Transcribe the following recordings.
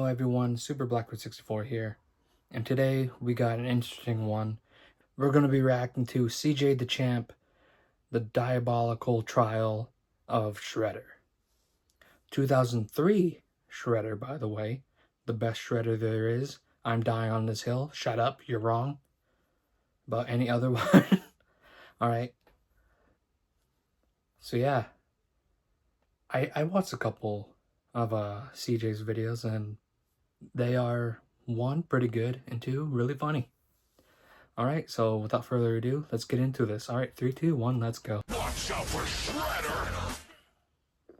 everyone, Super Blackwood 64 here, and today we got an interesting one. We're going to be reacting to CJ the Champ, the Diabolical Trial of Shredder. 2003 Shredder, by the way, the best Shredder there is. I'm dying on this hill. Shut up, you're wrong. About any other one. Alright. So yeah, I watched a couple of CJ's videos, and they are, one, pretty good, and two, really funny. Alright, so without further ado, let's get into this. Alright, 3, 2, 1, let's go. Watch out for Shredder!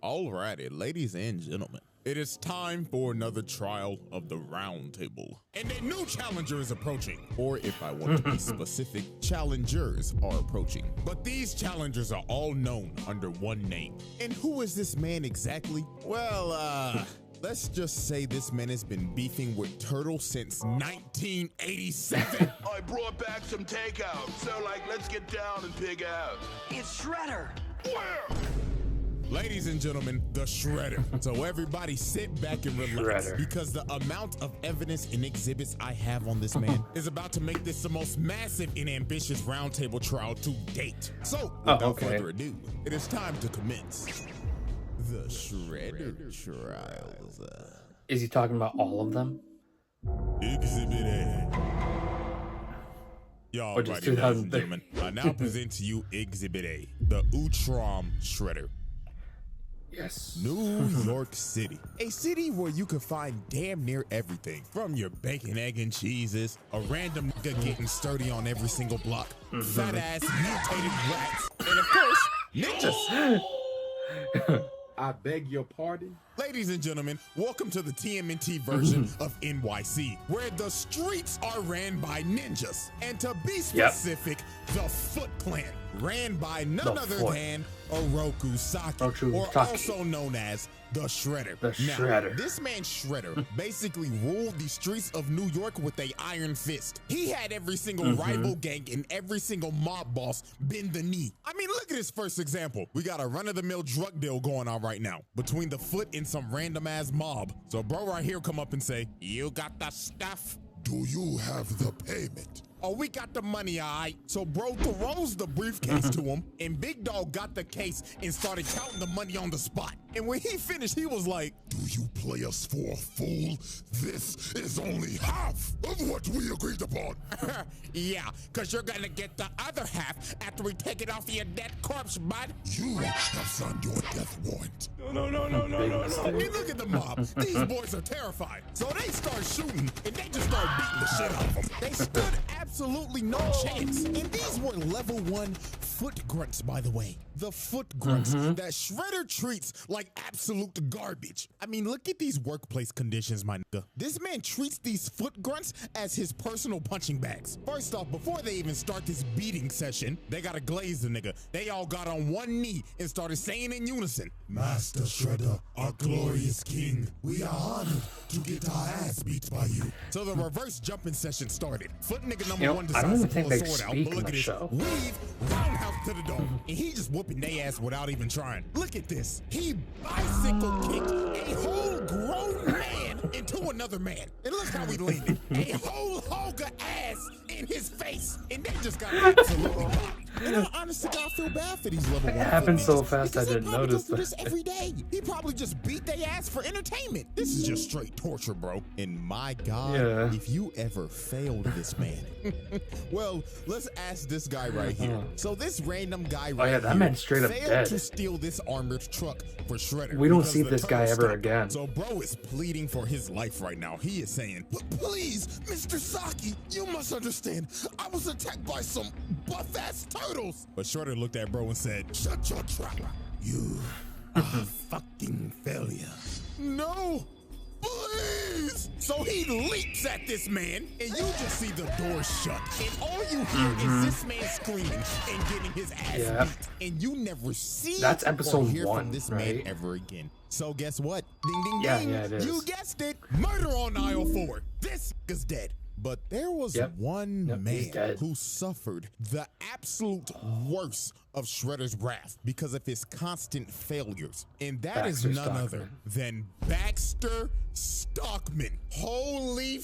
Alrighty, ladies and gentlemen, it is time for another trial of the round table. And a new challenger is approaching. Or if I want to be specific, challengers are approaching. But these challengers are all known under one name. And who is this man exactly? Well, let's just say this man has been beefing with Turtle since 1987. I brought back some takeout, so let's get down and pig out. It's Shredder! Where? Ladies and gentlemen, the Shredder. So everybody sit back and relax, because the amount of evidence and exhibits I have on this man is about to make this the most massive and ambitious roundtable trial to date. So without further ado, it is time to commence the Shredder trials. Is he talking about all of them? Exhibit A. Y'all, ladies and gentlemen, I now present to you Exhibit A, the Utrom Shredder. Yes. New York City, a city where you can find damn near everything, from your bacon, egg, and cheeses, a random nigga getting sturdy on every single block, fat ass mutated rats, and of course, ninjas. I beg your pardon? Ladies and gentlemen, welcome to the TMNT version of NYC, where the streets are ran by ninjas. And to be specific, the Foot Clan, ran by none other than Oroku Saki, or also known as the Shredder. Now, this man Shredder basically ruled the streets of New York with a iron fist. He had every single rival gang and every single mob boss bend the knee. I mean, look at this first example. We got a run-of-the-mill drug deal going on right now between the Foot and some random-ass mob. So bro right here come up and say, "You got the stuff? Do you have the payment?" Oh, we got the money, all right. So bro throws the briefcase to him, and Big Dog got the case and started counting the money on the spot. And when he finished, he was like, "Do you play us for a fool? This is only half of what we agreed upon." "Yeah, because you're going to get the other half after we take it off your dead corpse, bud." "You have signed your death warrant." No. I mean, look at the mob. These boys are terrified. So they start shooting, and they just start beating the shit out of them. They stood absolutely no chance. And these were level 1 foot grunts, by the way. The foot grunts that Shredder treats like absolute garbage. I mean, look at these workplace conditions, my nigga. This man treats these foot grunts as his personal punching bags. First off, before they even start this beating session, they gotta glaze the nigga. They all got on one knee and started saying in unison, "Master Shredder, our glorious king, we are honored to get our ass beat by you." So the reverse jumping session started. Foot nigga number one I don't decides even to think pull a they sword out, speak but in look the at this. show. Weave, roundhouse to the dome, and he just whooping they ass without even trying. Look at this. He bicycle kicked a whole grown man into another man. And look how he landed. A whole hogger ass in his face. And they just got absolutely bodied. And I honestly gotta feel bad for these level 1 It happened so ninjas, fast I because they didn't probably notice go through this every day. He probably just beat their ass for entertainment. This is just straight torture, bro. And my God, if you ever failed this man. Well, let's ask this guy right here. So this random guy right here that man's straight up failed dead. to steal this armored truck for Shredder. We don't because see the this guy turtle ever stopped. again. So bro is pleading for his life right now. He is saying, "Please, Mr. Saki, you must understand. I was attacked by some buff-ass turtles." But Shredder looked at bro and said, "Shut your trap. You are a fucking failure." "No, please." So he leaps at this man, and you just see the door shut. And all you hear is this man screaming and getting his ass beat. And you never see That's episode or hear 1, from this right? man ever again. So guess what? Ding, ding, Yeah, ding. it is. You guessed it. Murder on aisle 4. This is dead. But there was one he's man dead. who suffered the absolute worst of Shredder's wrath because of his constant failures. And that is none other than Baxter Stockman. Holy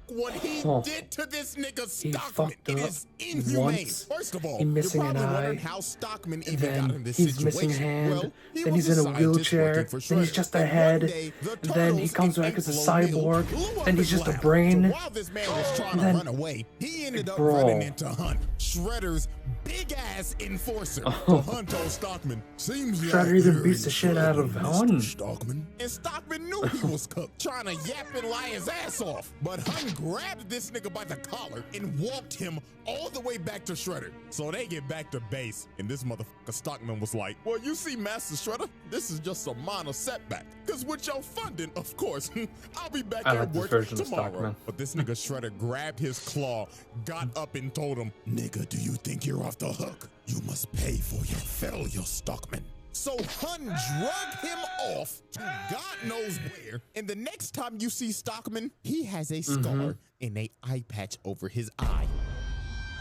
what he did to this nigga Stockman, it is inhumane. First of all, you're probably wondering how Stockman even got in this he's situation. missing a hand, Well, then he's in a wheelchair, then he's just a head, then he comes back as a cyborg, then he's just a brain. While this man was trying to run away, he ended up Bro. running into Hunt, Shredder's big-ass enforcer. So Hunt told Stockman, seems Shredder even beats the shit out of Hunt. Stockman. And Stockman knew he was cooked, trying to yap and lie his ass off. But Hunt grabbed this nigga by the collar and walked him all the way back to Shredder. So they get back to base, and this motherfucker Stockman was like, well, you see, Master Shredder, this is just a minor setback. Because with your funding, of course, I'll be back at work tomorrow. But this nigga Shredder grabbed his claw, got up and told him, nigga, do you think you're off the hook? You must pay for your failure, Stockman. So Hun drug him off to God knows where, and the next time you see Stockman, he has a scar and a eye patch over his eye.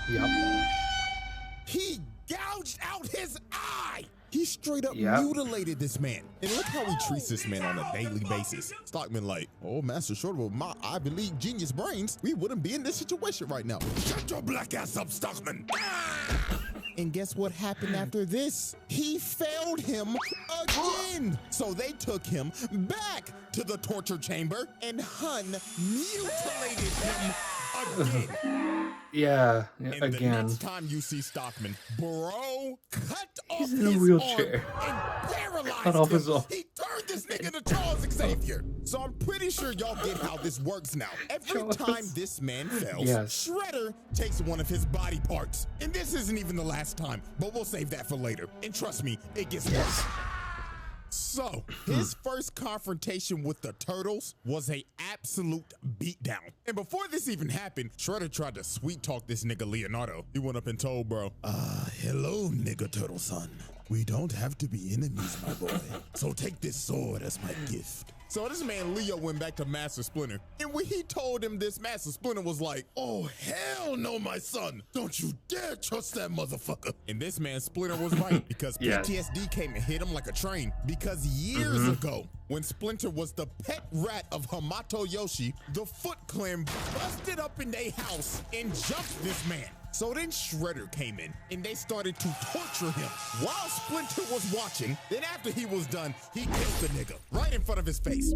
Yep. He gouged out his eye! He straight up mutilated this man. And look how he treats this man on a daily basis. Stockman like, oh, Master Shredder, with my Ivy League genius brains, we wouldn't be in this situation right now. Shut your black ass up, Stockman! And guess what happened after this? He failed him again. So they took him back to the torture chamber and Hun mutilated him again. Yeah, and again. the next time you see Stockman, bro cut off He's in a his wheelchair. arm and paralyzed Cut off him. his arm. He turned this nigga to Charles Xavier. So I'm pretty sure y'all get how this works now. Every time this man fails, Shredder takes one of his body parts. And this isn't even the last time, but we'll save that for later. And trust me, it gets worse. So, his first confrontation with the Turtles was a absolute beatdown. And before this even happened, Shredder tried to sweet talk this nigga Leonardo. He went up and told bro, hello, nigga Turtle son. We don't have to be enemies, my boy. So take this sword as my gift. So this man Leo went back to Master Splinter, and when he told him this, Master Splinter was like, oh, hell no, my son. Don't you dare trust that motherfucker. And this man Splinter was right, because PTSD came and hit him like a train. Because years ago, when Splinter was the pet rat of Hamato Yoshi, the Foot Clan busted up in their house and jumped this man. So then Shredder came in, and they started to torture him while Splinter was watching. Then after he was done, he killed the nigga right in front of his face.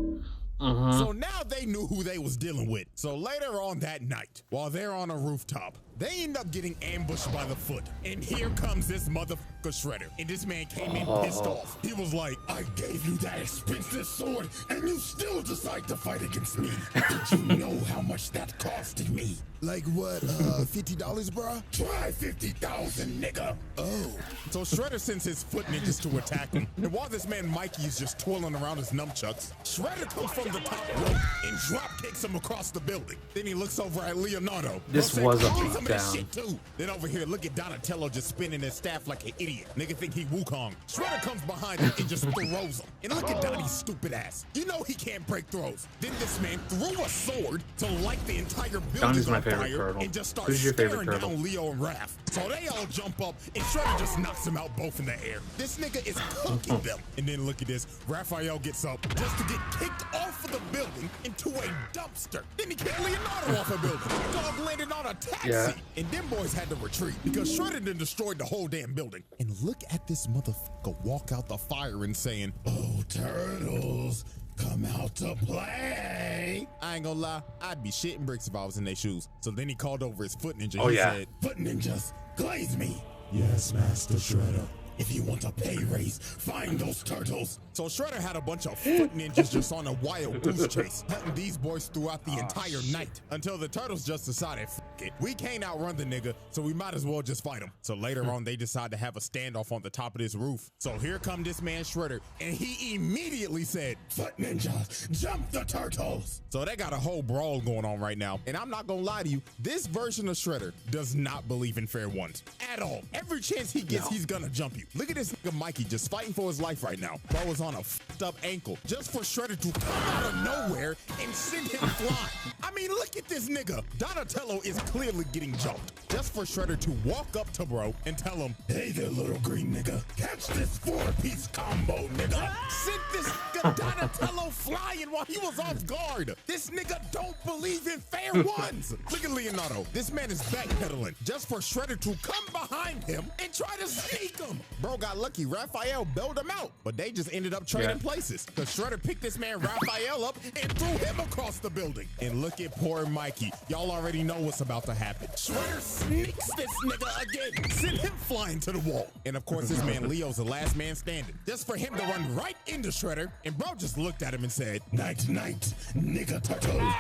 So now they knew who they was dealing with. So later on that night, while they're on a rooftop, they end up getting ambushed by the Foot. And here comes this motherfucker Shredder. And this man came in pissed off. He was like, I gave you that expensive sword, and you still decide to fight against me. Did you know how much that costed me? Like what, $50, bro? Try 50,000, nigga. Oh. So Shredder sends his foot ninjas to attack him. And while this man Mikey is just twirling around his nunchucks, Shredder comes from the top rope and drop kicks him across the building. Then he looks over at Leonardo. This was a beatdown. Too. Then over here, look at Donatello just spinning his staff like an idiot. Nigga think he Wukong. Shredder comes behind him and just throws him. And look at Donnie's stupid ass. You know he can't break throws. Then this man threw a sword to light the entire building on fire turtle. And just starts staring down Leo and Raph. So they all jump up and Shredder just knocks them out both in the air. This nigga is cooking them. And then look at this. Raphael gets up just to get kicked off of the building into a dumpster. Then he kicked Leonardo off a building. Dog landed on a taxi. And them boys had to retreat because Shredder done destroyed the whole damn building. And look at this motherfucker walk out the fire and saying, oh, turtles, come out to play. I ain't gonna lie, I'd be shitting bricks if I was in their shoes. So then he called over his foot ninja. He said, foot ninjas, glaze me. Yes, Master Shredder. If you want a pay raise, find those turtles. So Shredder had a bunch of foot ninjas just on a wild goose chase, hunting these boys throughout the entire night until the turtles just decided, F it, we can't outrun the nigga, so we might as well just fight him. So later on, they decide to have a standoff on the top of this roof. So here come this man Shredder, and he immediately said, foot ninjas, jump the turtles. So they got a whole brawl going on right now. And I'm not gonna lie to you, this version of Shredder does not believe in fair ones at all. Every chance he gets, he's gonna jump you. Look at this nigga Mikey just fighting for his life right now. Bro was on a fucked up ankle just for Shredder to come out of nowhere and send him flying. I mean, look at this nigga. Donatello is clearly getting jumped just for Shredder to walk up to bro and tell him, hey there, little green nigga. Catch this 4-piece combo, nigga. Sent this nigga Donatello flying while he was off guard. This nigga don't believe in fair ones. Look at Leonardo. This man is backpedaling just for Shredder to come behind him and try to sneak him. Bro got lucky. Raphael bailed him out, but they just ended up trading places because Shredder picked this man Raphael up and threw him across the building. And look at poor Mikey. Y'all already know what's about to happen. Shredder sneaks this nigga again, send him flying to the wall. And of course, this man Leo's the last man standing, just for him to run right into Shredder. And bro just looked at him and said, night, night, nigga turtle.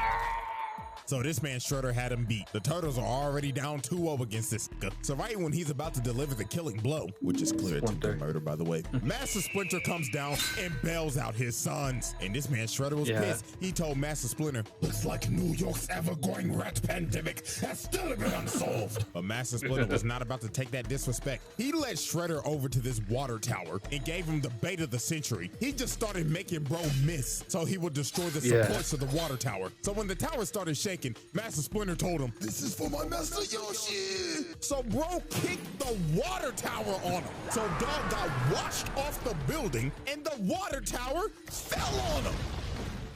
So this man Shredder had him beat. The Turtles are already down 2-0 against this nigga. So right when he's about to deliver the killing blow, which is clear attempted murder, by the way, Master Splinter comes down and bails out his sons. And this man Shredder was pissed. He told Master Splinter, looks like New York's ever-growing rat pandemic has still been unsolved. But Master Splinter was not about to take that disrespect. He led Shredder over to this water tower and gave him the bait of the century. He just started making bro miss so he would destroy the supports of the water tower. So when the tower started shaking, Master Splinter told him, this is for my Master Yoshi. So bro kicked the water tower on him. So dog got washed off the building and the water tower fell on him.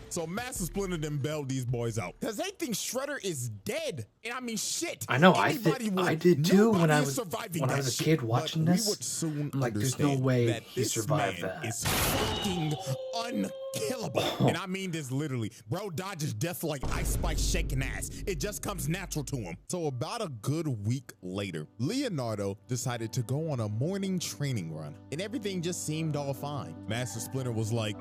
So Master Splinter then bailed these boys out because they think Shredder is dead. And I mean, shit. I know. I did too when I was a kid watching this. I'm like, there's no way he survived that. It's fucking unkillable. And I mean this literally. Bro dodges death like Ice Spike shaking ass. It just comes natural to him. So about a good week later, Leonardo decided to go on a morning training run. And everything just seemed all fine. Master Splinter was like,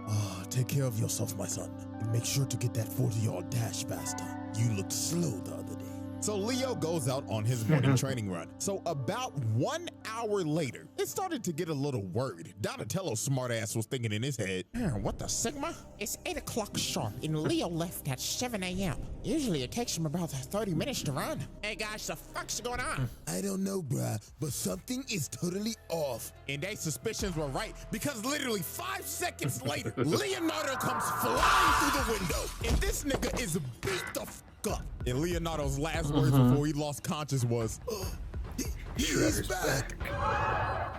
take care of yourself, my son. And make sure to get that 40-yard dash faster. You looked slow the other day. So Leo goes out on his morning training run. So about 1 hour later, it started to get a little worried. Donatello's smartass was thinking in his head, what the Sigma? It's 8 o'clock sharp and Leo left at 7 a.m. Usually it takes him about 30 minutes to run. Hey guys, the fuck's going on? I don't know, bruh, but something is totally off. And their suspicions were right because literally 5 seconds later, Leonardo comes flying through the window. And this nigga is beat the fuck up. And Leonardo's last words before he lost conscious was, He's back.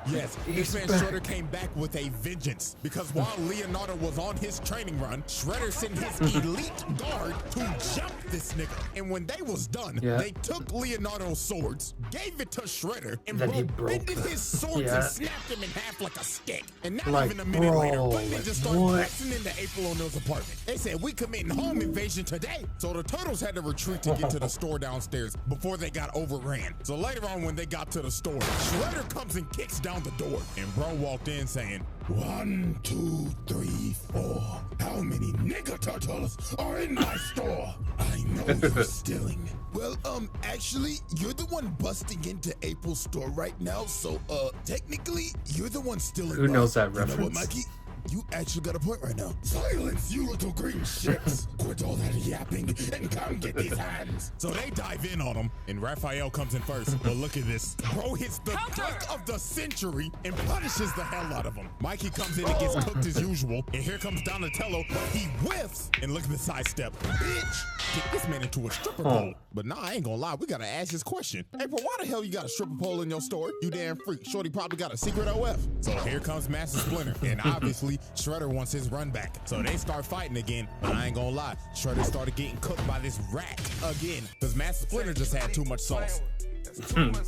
yes, this man Shredder came back with a vengeance because while Leonardo was on his training run, Shredder sent his elite guard to jump this nigga. And when they was done, they took Leonardo's swords, gave it to Shredder, and bended his swords and snapped him in half like a stick. And not even a minute later, one ninja started busting into April O'Neil's apartment. They said, we committing home invasion today. So the Turtles had to retreat to get to the store downstairs before they got overran. So later on when they got to the store, Shredder comes and kicks down the door. And bro walked in saying, 1, 2, 3, 4. How many nigga turtles are in my store? I know you're stealing. Well, actually, you're the one busting into April's store right now, so, technically, you're the one stealing. Who knows that reference? You know what, reference? Mikey? You actually got a point right now. Silence, you little green shits. Quit all that yapping and come get these hands. So they dive in on him, and Raphael comes in first. But look at this. Bro hits the cook of the century and punishes the hell out of him. Mikey comes in and gets cooked as usual. And here comes Donatello. He whiffs. And look at the sidestep. Bitch, get this man into a stripper pole. But nah, I ain't gonna lie. We gotta ask this question. April, why the hell you got a stripper pole in your store? You damn freak. Shorty probably got a secret OF. So here comes Master Splinter. And obviously, Shredder wants his run back. So they start fighting again. But I ain't gonna lie. Shredder started getting cooked by this rat again. Because Master Splinter just had too much sauce.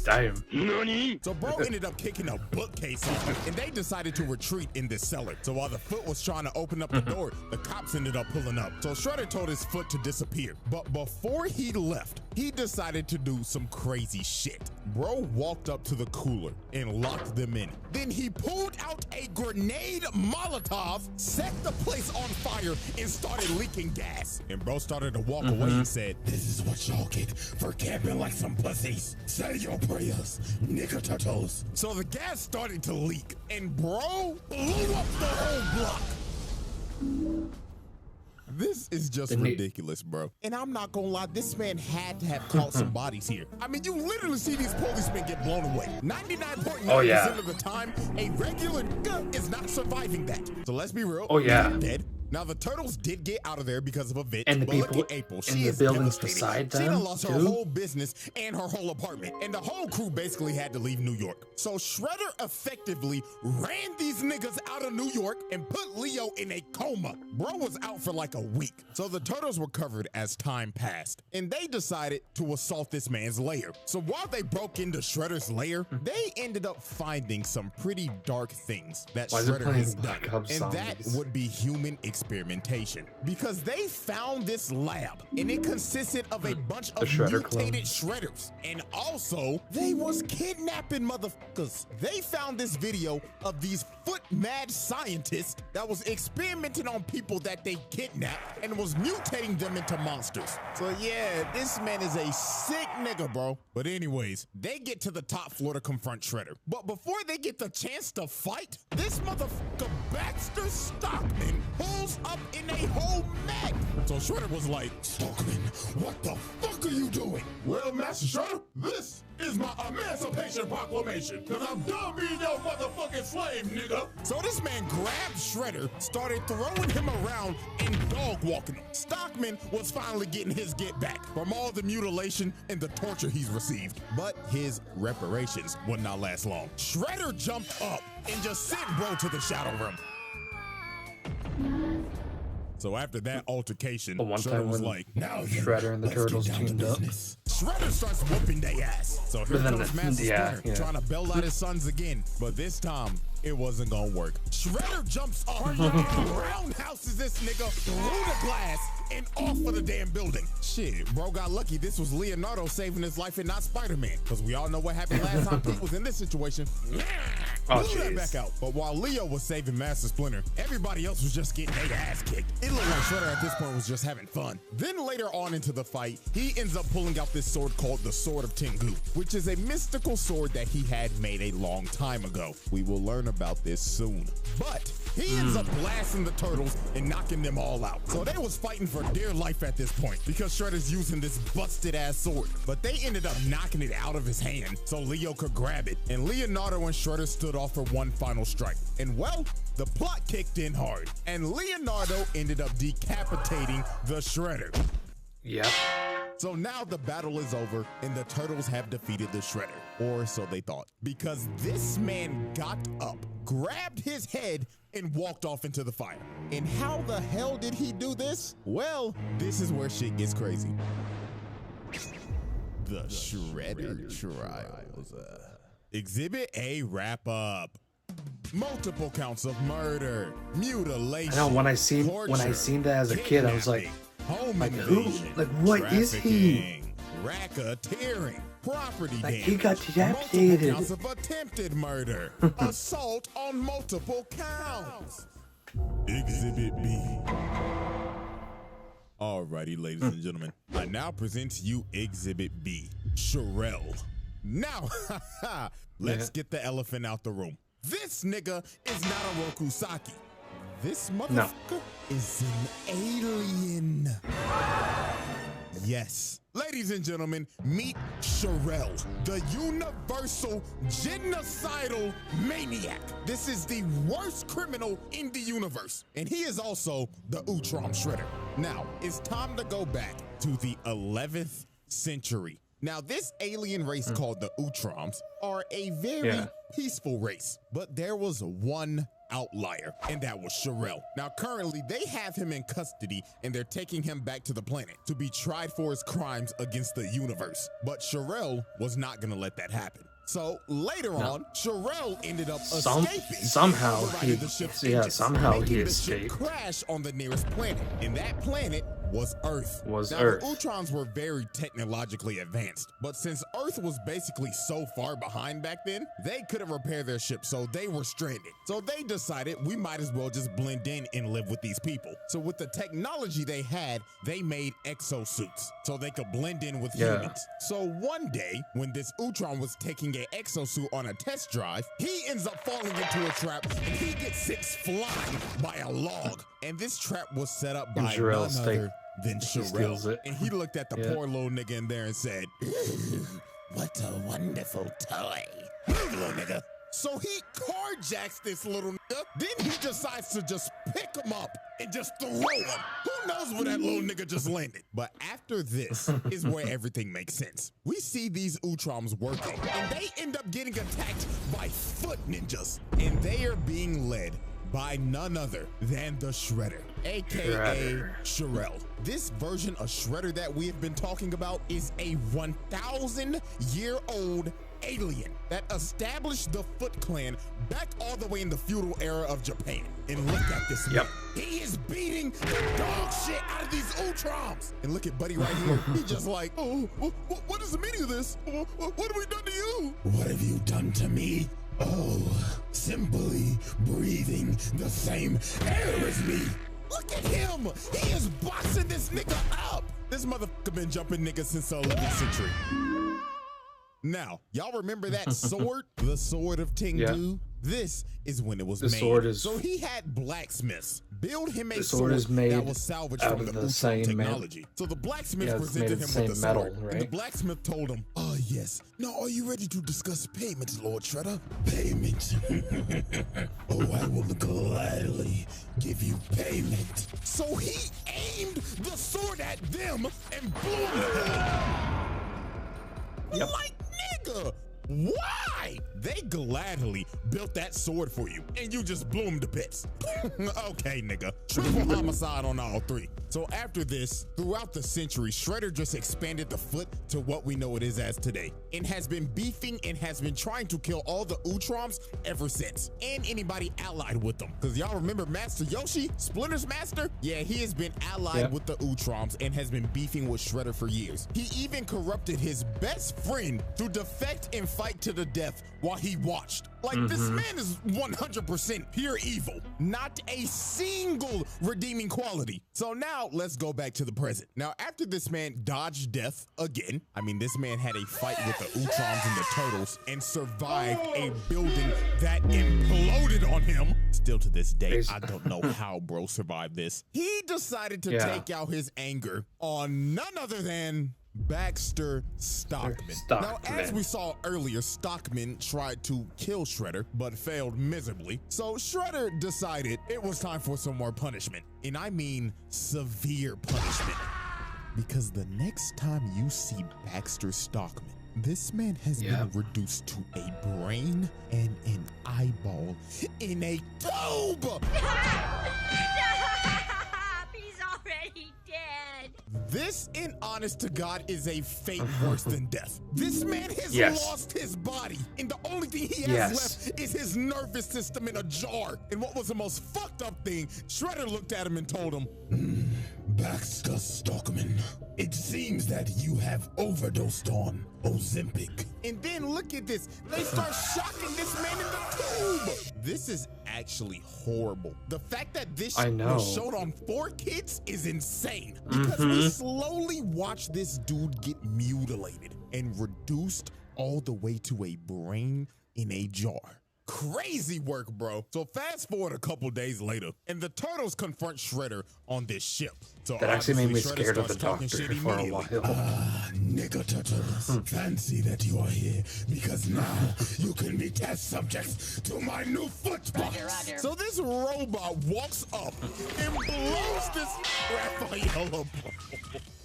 Damn. So bro ended up kicking a bookcase off, and they decided to retreat in this cellar. So while the foot was trying to open up the door, the cops ended up pulling up. So Shredder told his foot to disappear. But before he left, he decided to do some crazy shit. Bro walked up to the cooler and locked them in. Then he pulled out a grenade Molotov, set the place on fire, and started leaking gas. And bro started to walk away and said, This is what y'all get for camping like some pussies. Say your prayers, nigga turtles. So the gas started to leak, and bro blew up the whole block. This is just Didn't he- ridiculous, bro. And I'm not gonna lie, this man had to have caught some bodies here. I mean, you literally see these policemen get blown away. 99.9% Oh, yeah. of the time, a regular nigga is not surviving that. So let's be real. Oh, yeah. they're dead. Now, the turtles did get out of there because of a vent, And the but look people at April. in She the is buildings devastated. beside She them, done lost her too. whole business and her whole apartment, and the whole crew basically had to leave New York. So Shredder effectively ran these niggas out of New York and put Leo in a coma. Bro was out for like a week. So the turtles recovered as time passed, and they decided to assault this man's lair. So while they broke into Shredder's lair, they ended up finding some pretty dark things that Why is it Shredder playing has done, Black Ops and that Zombies? would be human experimentation. Because they found this lab, and it consisted of a bunch of Shredder mutated shredders. And also, they was kidnapping motherfuckers. They found this video of these foot mad scientists that was experimenting on people that they kidnapped and was mutating them into monsters. So yeah, this man is a sick nigga, bro. But anyways, they get to the top floor to confront Shredder. But before they get the chance to fight, this motherfucker Baxter Stockman pulls up in a whole mech. So Shredder was like, Stockman, what the fuck are you doing? Well, Master Shredder, this is my Emancipation Proclamation, cause I'm done being your motherfucking slave, nigga. So this man grabbed Shredder, started throwing him around and dog walking him. Stockman was finally getting his get back from all the mutilation and the torture he's received. But his reparations would not last long. Shredder jumped up and just sent bro to the shadow room. So after that altercation, One Shredder time was when like, Now Shredder and the let's get Turtles down to teamed up. business. Shredder starts whooping their ass. So here But then comes the- Master yeah, Splinter yeah. trying to bail out his sons again. But this time, it wasn't gonna work. Shredder jumps up, roundhouses this nigga through the glass and off of the damn building. Shit, bro got lucky this was Leonardo saving his life and not Spider-Man. Because we all know what happened last time Pete was in this situation. Oh, Blew that jeez. back out. But while Leo was saving Master Splinter, everybody else was just getting their ass kicked. It looked like Shredder at this point was just having fun. Then later on into the fight, he ends up pulling out this sword called the Sword of Tengu, which is a mystical sword that he had made a long time ago. We will learn about this soon. But he ends up blasting the turtles and knocking them all out. So they was fighting for dear life at this point because Shredder's using this busted ass sword. But they ended up knocking it out of his hand so Leo could grab it. And Leonardo and Shredder stood off for one final strike. And well, the plot kicked in hard. And Leonardo ended up decapitating the Shredder. Yep. So now the battle is over and the turtles have defeated the Shredder, or so they thought, because this man got up, grabbed his head, and walked off into the fire. And how the hell did he do this? Well, this is where shit gets crazy. The Shredder Trials. Exhibit A wrap up. Multiple counts of murder, mutilation. I know when I seen that as a kid, I was like, home who? invasion, Like, what is he? trafficking, racketeering, property Like, damage, he got multiple decapitated. counts of attempted murder, assault on multiple counts. Exhibit B. Alrighty, ladies and gentlemen, I now present to you Exhibit B, Sherelle. Now, let's get the elephant out the room. This nigga is not a Rokusaki. This motherfucker is an alien. Yes. Ladies and gentlemen, meet Sherelle, the universal genocidal maniac. This is the worst criminal in the universe. And he is also the Utrom Shredder. Now, it's time to go back to the 11th century. Now, this alien race called the Utroms are a very peaceful race, but there was one outlier, and that was Sherelle. Now, currently, they have him in custody, and they're taking him back to the planet to be tried for his crimes against the universe. But Sherelle was not gonna let that happen. So later on, Sherelle ended up escaping. Somehow overriding the ship's he engines, somehow he making the ship escaped. crash on the nearest planet, and that planet was Earth. Was now, Earth. The Utrons were very technologically advanced, but since Earth was basically so far behind back then, they couldn't repair their ship, so they were stranded. So they decided we might as well just blend in and live with these people. So with the technology they had, they made exosuits so they could blend in with humans. So one day, when this Utron was taking an exosuit on a test drive, he ends up falling into a trap and he gets sent flying by a log. And this trap was set up by none other than Sherelle. And he looked at the poor little nigga in there and said, "What a wonderful toy. Move, little nigga." So he carjacks this little nigga. Then he decides to just pick him up and just throw him. Who knows where that little nigga just landed? But after this is where everything makes sense. We see these Utrons working, and they end up getting attacked by foot ninjas. And they are being led by none other than the Shredder, aka Sherelle. This version of Shredder that we have been talking about is a 1,000-year-old alien that established the Foot Clan back all the way in the feudal era of Japan. And look at this man. He is beating the dog shit out of these Utrons. And look at Buddy right here. He's just like, oh, what is the meaning of this? What have we done to you? What have you done to me? Oh, simply breathing the same air as me. Look at him. He is boxing this nigga up. This motherfucker been jumping niggas since the 11th century. Now, y'all remember that sword? The sword of Tengu? This is when it was made. So he had blacksmiths build him a sword that was salvaged from the Utron technology. So the blacksmith presented him with the sword. And the blacksmith told him, "Oh, yes. Now, are you ready to discuss payment, Lord Shredder?" "Payment? Oh, I will gladly give you payment." So he aimed the sword at them and blew them. Like, nigga, why? They gladly built that sword for you, and you just blew them to bits. Okay, nigga. Triple homicide on all three. So after this, throughout the century, Shredder just expanded the Foot to what we know it is as today, and has been beefing and has been trying to kill all the Utrons ever since, and anybody allied with them. Because y'all remember Master Yoshi, Splinter's master? Yeah, he has been allied with the Utrons and has been beefing with Shredder for years. He even corrupted his best friend to defect and fight to the death while he watched. Like, this man is 100% pure evil. Not a single redeeming quality. So now let's go back to the present. Now, after this man dodged death again, I mean, this man had a fight with the Utrons and the Turtles and survived a building that imploded on him. Still to this day, I don't know how bro survived this. He decided to take out his anger on none other than Baxter Stockman. Now, as we saw earlier, Stockman tried to kill Shredder, but failed miserably. So Shredder decided it was time for some more punishment. And I mean severe punishment. Because the next time you see Baxter Stockman, this man has been reduced to a brain and an eyeball in a tube. This, in honest to God, is a fate worse than death. This man has lost his body, and the only thing he has left is his nervous system in a jar. And what was the most fucked up thing, Shredder looked at him and told him, "Baxter Stockman, it seems that you have overdosed on Ozempic." And then look at this. They start shocking this man in the tube. This is actually horrible. The fact that this was showed on 4Kids is insane. Because we slowly watch this dude get mutilated and reduced all the way to a brain in a jar. Crazy work, bro. So fast forward a couple days later, and the Turtles confront Shredder on this ship. So that actually made me scared of the Doctor for a while. Nigga Turtles, fancy that you are here, because now you can be test subjects to my new foot box. So this robot walks up and blows this Raphael up.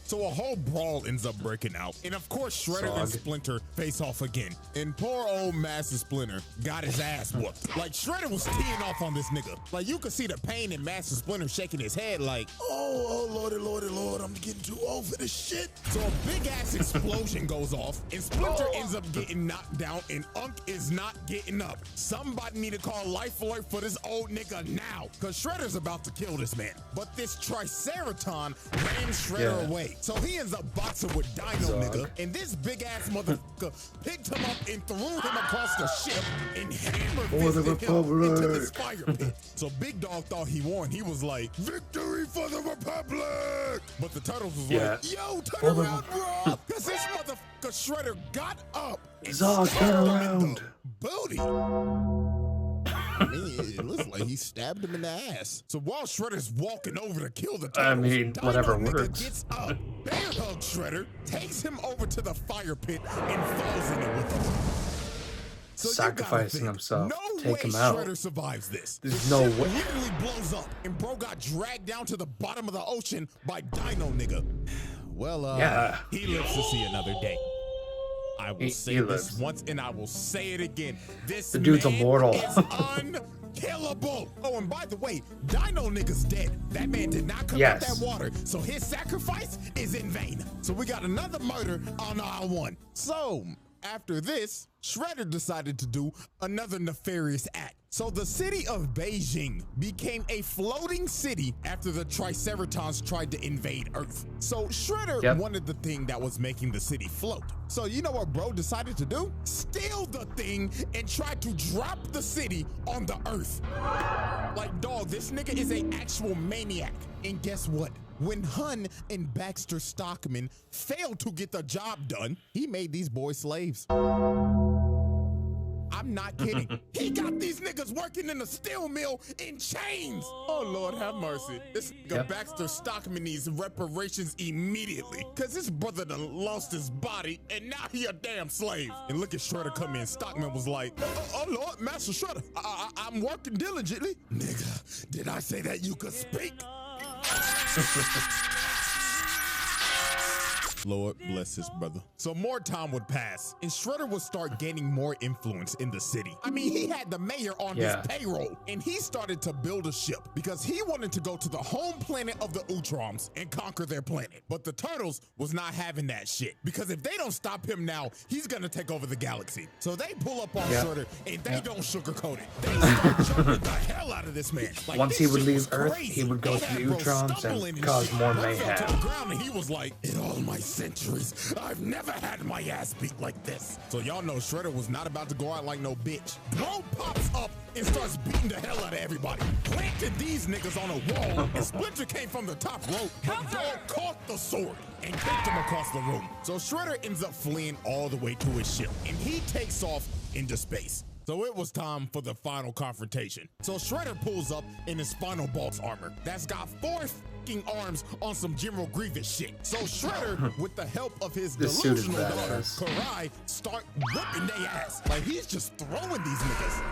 So a whole brawl ends up breaking out. And of course, Shredder and Splinter face off again. And poor old Master Splinter got his ass whooped. Like, Shredder was teeing off on this nigga. Like, you could see the pain in Master Splinter shaking his head like, oh, Lord, I'm getting too old for this shit. So a big ass explosion goes off, and Splinter ends up getting knocked down, and Unk is not getting up. Somebody need to call Life Alert for this old nigga now, cause Shredder's about to kill this man. But this Triceraton ran Shredder away. So he ends up boxing with Dino nigga, and this big ass motherfucker picked him up and threw him across the ship and hammer fisted him into this fire pit. So Big Dog thought he won. He was like, victory for the Republic! But the Turtles was like, yo, turn around, bro! Cause this motherfucker Shredder got up and stabbed him in the booty. I mean, it looks like he stabbed him in the ass. So while Shredder's walking over to kill the Turtles, I mean, whatever works. Gets up, bear hugs Shredder, takes him over to the fire pit, and falls in it with him. So sacrificing himself, no take way him out. Shredder survives this. There's no way. Literally blows up, and bro got dragged down to the bottom of the ocean by Dino nigga. Well, he lives to see another day. I will say this once, and I will say it again. This dude's immortal. is unkillable. Oh, and by the way, Dino nigga's dead. That man did not come out that water, so his sacrifice is in vain. So we got another murder on aisle 1. So after this, Shredder decided to do another nefarious act. So the city of Beijing became a floating city after the Triceratons tried to invade Earth. So Shredder wanted the thing that was making the city float. So you know what bro decided to do? Steal the thing and try to drop the city on the Earth. Like, dog, this nigga is an actual maniac. And guess what? When Hun and Baxter Stockman failed to get the job done, he made these boys slaves. I'm not kidding. He got these niggas working in a steel mill in chains. Oh, Lord, have mercy. This nigga Baxter Stockman needs reparations immediately, because his brother done lost his body, and now he a damn slave. And look at Shredder come in. Stockman was like, oh Lord, Master Shredder, I'm working diligently. Nigga, did I say that you could speak? Lord bless his brother. So more time would pass, and Shredder would start gaining more influence in the city. I mean, he had the mayor on his payroll, and he started to build a ship because he wanted to go to the home planet of the Utroms and conquer their planet. But the Turtles was not having that shit, because if they don't stop him now, he's gonna take over the galaxy. So they pull up on Shredder, and they don't sugarcoat it. They start jumping the hell out of this man. Like, once he would leave Earth, he would go to the Utroms and cause more mayhem. To the ground, and he was like, in all my centuries, I've never had my ass beat like this. So y'all know Shredder was not about to go out like no bitch. Bro pops up and starts beating the hell out of everybody. Planted these niggas on a wall, and Splinter came from the top rope, but Dog caught the sword and kicked him across the room. So Shredder ends up fleeing all the way to his ship, and he takes off into space. So it was time for the final confrontation. So Shredder pulls up in his final boss armor that's got 4 arms on some General Grievous shit. So Shredder, with the help of his delusional daughter, Karai, start whipping their ass. Like, he's just throwing these niggas.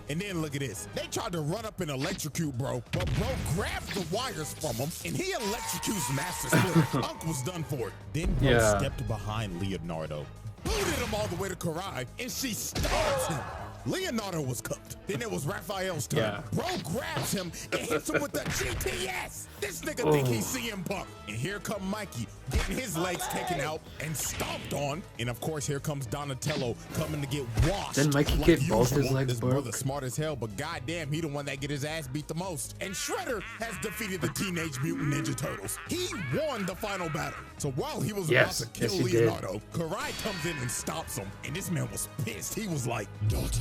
And then look at this. They tried to run up and electrocute bro, but bro grabbed the wires from him, and he electrocutes Master Splinter. Unk was done for it. Then bro stepped behind Leonardo, booted him all the way to Karai, and she stabs him. Leonardo was cooked. Then it was Raphael's turn. Bro grabs him and hits him with the GTS. This nigga think he's CM Punk. And here come Mikey, getting his legs taken out and stomped on. And of course, here comes Donatello coming to get washed. Didn't Mikey like get both usual. his legs This broke? brother smart as hell, but goddamn, he the one that get his ass beat the most. And Shredder has defeated the Teenage Mutant Ninja Turtles. He won the final battle. So while he was about to kill Leonardo, Karai comes in and stops him. And this man was pissed. He was like, daughter,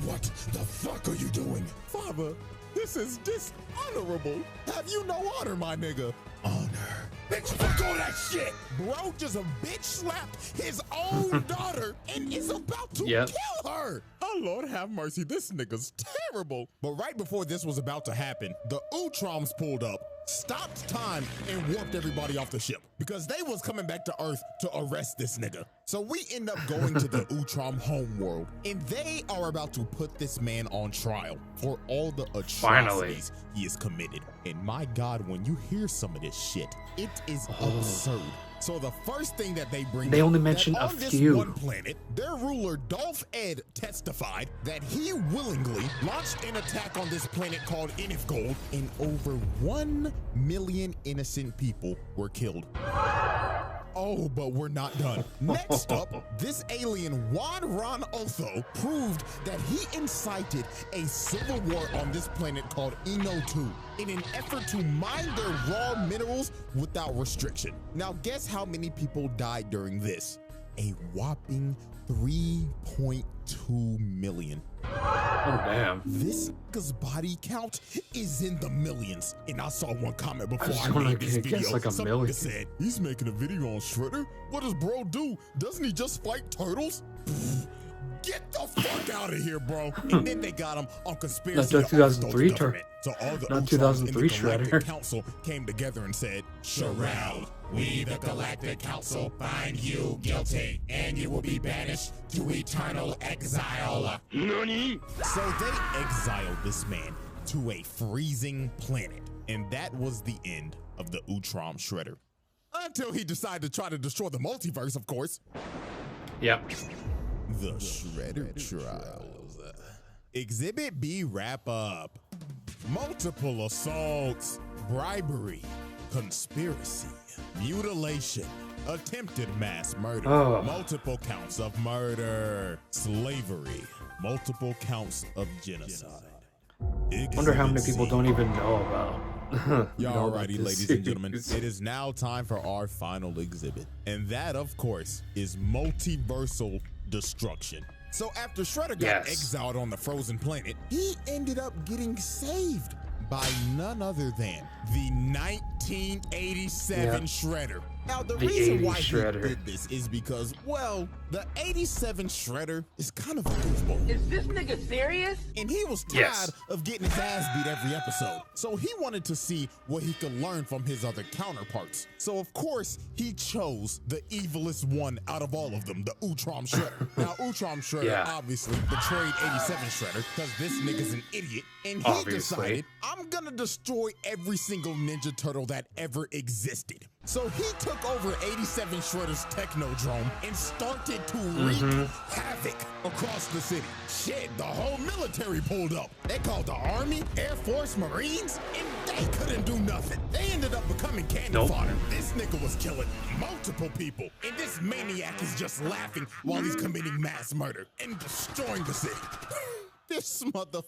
what the fuck are you doing? Father, this is dishonorable. Have you no honor, my nigga? Honor? Bitch, fuck all that shit! Bro just a bitch slapped his own daughter and is about to kill her. Oh, Lord have mercy. This nigga's terrible. But right before this was about to happen, the Utroms pulled up, stopped time, and warped everybody off the ship because they was coming back to Earth to arrest this nigga. So we end up going to the Utrom homeworld, and they are about to put this man on trial for all the atrocities he has committed. And my God, when you hear some of this shit, it is absurd. So the first thing that they bring They up, only that mention a on this few. one planet, their ruler Dolph Ed testified that he willingly launched an attack on this planet called Inifgold, and over 1 million innocent people were killed. Oh, but we're not done. Next up, this alien Juan Ron Otho proved that he incited a civil war on this planet called Eno 2 in an effort to mine their raw minerals without restriction. Now guess how many people died during this? A whopping 3.2 million. Oh, damn. This nigga's body count is in the millions. And I saw one comment before just I wanna made this guess video. like a Some million. nigga said, he's making a video on Shredder? What does bro do? Doesn't he just fight turtles? Get the fuck out of here, bro. And then they got him on conspiracy Not to 2003 overthrow the government. So all the not Utroms 2003 in the Galactic Shredder. Council came together and said, Sherelle, we the Galactic Council find you guilty, and you will be banished to eternal exile. NANI? So they exiled this man to a freezing planet, and that was the end of the Utrom Shredder. Until he decided to try to destroy the multiverse, of course. Yep. The Shredder Trials. Exhibit B wrap up. Multiple assaults, bribery, conspiracy, mutilation, attempted mass murder, multiple counts of murder, slavery, multiple counts of genocide. Wonder how many people don't even know about. Y'all righty, ladies and gentlemen, it is now time for our final exhibit. And that, of course, is multiversal destruction. So after Shredder got exiled on the frozen planet, he ended up getting saved by none other than the 1987 Shredder. Now, the reason why he did this is because, well, the 87 Shredder is kind of a goofball. Is this nigga serious? And he was tired of getting his ass beat every episode. So he wanted to see what he could learn from his other counterparts. So, of course, he chose the evilest one out of all of them, the Utrom Shredder. Now, Utrom Shredder obviously betrayed 87 Shredder because this nigga's an idiot. And he decided, I'm gonna destroy every single Ninja Turtle that ever existed. So he took over 87 Shredder's Technodrome and started to wreak havoc across the city. Shit, the whole military pulled up. They called the Army, Air Force, Marines, and they couldn't do nothing. They ended up becoming cannon fodder. This nigga was killing multiple people, and this maniac is just laughing while he's committing mass murder and destroying the city. This motherfucker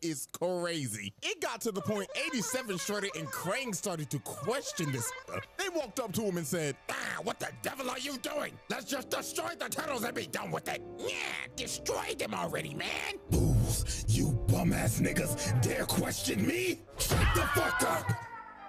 is crazy. It got to the point 87 Shredder and Krang started to question this. They walked up to him and said, what the devil are you doing? Let's just destroy the turtles and be done with it. Yeah, destroy them already, man. Fools, you bum-ass niggas dare question me? Shut the fuck up.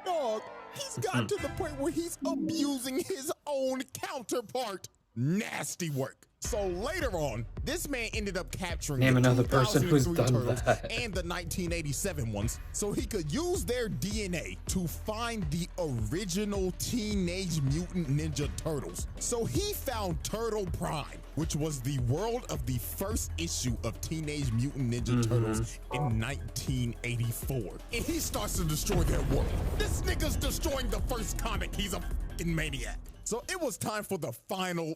Dog, he's got to the point where he's abusing his own counterpart. Nasty work. So later on, this man ended up capturing Name the another person who's 2003 done turtles that. and the 1987 ones so he could use their DNA to find the original Teenage Mutant Ninja Turtles. So he found Turtle Prime, which was the world of the first issue of Teenage Mutant Ninja Turtles in 1984. And he starts to destroy their world. This nigga's destroying the first comic. He's a fucking maniac. So it was time for the final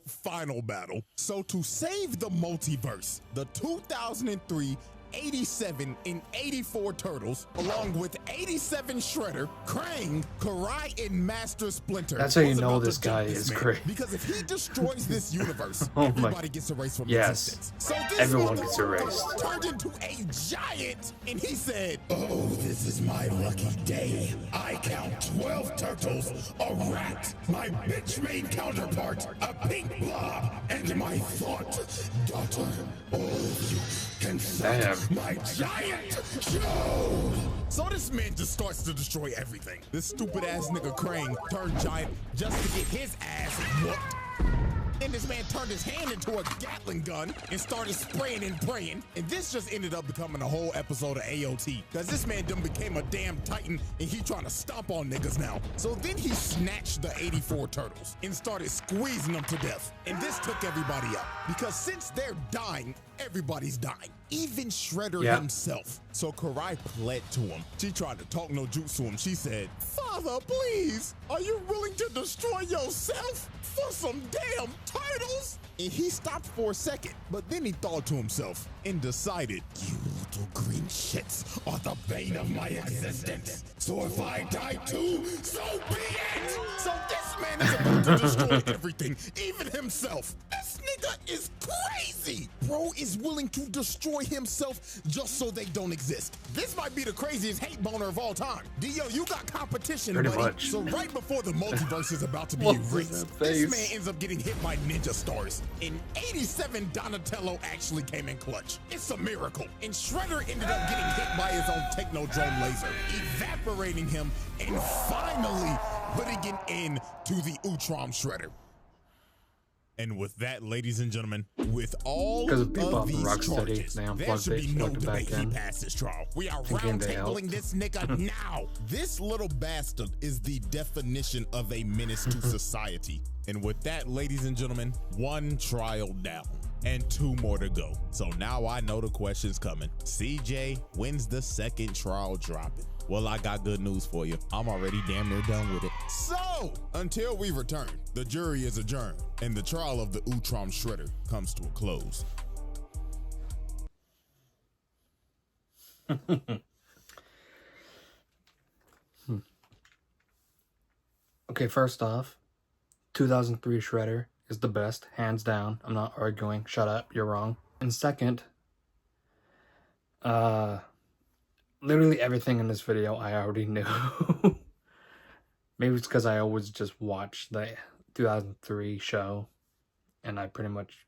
battle. So to save the multiverse, the 2003, 87, and 84 Turtles, along with 87 Shredder, Krang, Karai, and Master Splinter. That's how you was know about to this guy jump is man, great. Because if he destroys this universe, Oh my- everybody gets erased from existence. So this Everyone gets motherfucker erased. turned into a giant, and he said, Oh, this is my lucky day. I count 12 turtles, a rat, my bitch-made counterpart, a pink blob, and my thought daughter. All of you can suck my giant show. So this man just starts to destroy everything. This stupid ass nigga Krang turned giant just to get his ass whooped. and this man turned his hand into a Gatling gun and started spraying and praying. And this just ended up becoming a whole episode of AOT, because this man done became a damn titan and he trying to stomp on niggas now. So then he snatched the 84 turtles and started squeezing them to death. And this took everybody up, because since they're dying, everybody's dying, even Shredder himself. So Karai pled to him. She tried to talk no jutsu to him. She said, "Father, please, are you willing to destroy yourself for some damn turtles?" And he stopped for a second, but then he thought to himself and decided, "You little green shits are the bane of my existence. So if I die too, so be it!" So this man is about to destroy everything, even himself. This nigga is crazy. Bro is willing to destroy himself just so they don't exist. This might be the craziest hate boner of all time. Dio, you got competition, Pretty buddy. much. So right before the multiverse is about to be What's erased, in that this face? man ends up getting hit by ninja stars. In 87, Donatello actually came in clutch. It's a miracle. And Shredder ended up getting hit by his own Technodrome laser, evaporating him and finally putting an end to the Utrom Shredder. And with that, ladies and gentlemen, with all Because of people have these Rocksteady, charges, they there unplugged should it, be she no plugged it back debate he in. passed this trial. We are Thinking they round-tabling helped. this nigga now. This little bastard is the definition of a menace to society. And with that, ladies and gentlemen, one trial down and 2 more to go. So now I know the question's coming. CJ, when's the second trial dropping? Well, I got good news for you. I'm already damn near done with it. So, until we return, the jury is adjourned, and the trial of the Utrom Shredder comes to a close. Okay, first off, 2003 Shredder is the best, hands down. I'm not arguing. Shut up, you're wrong. And second, literally everything in this video I already knew. Maybe it's because I always just watched the 2003 show, and I pretty much,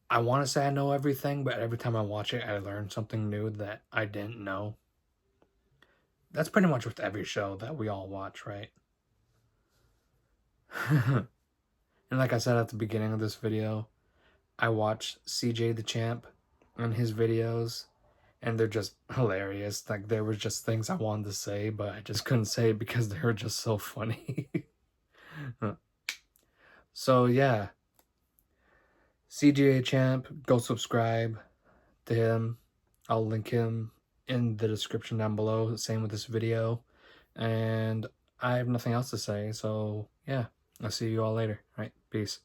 I want to say I know everything, but every time I watch it, I learn something new that I didn't know. That's pretty much with every show that we all watch, right? And like I said at the beginning of this video, I watched CJ the Champ and his videos, and they're just hilarious. Like, there were just things I wanted to say, but I just couldn't say it because they were just so funny. So yeah, CJ Champ, go subscribe to him. I'll link him in the description down below. Same with this video. And I have nothing else to say, so yeah, I'll see you all later. All right, peace.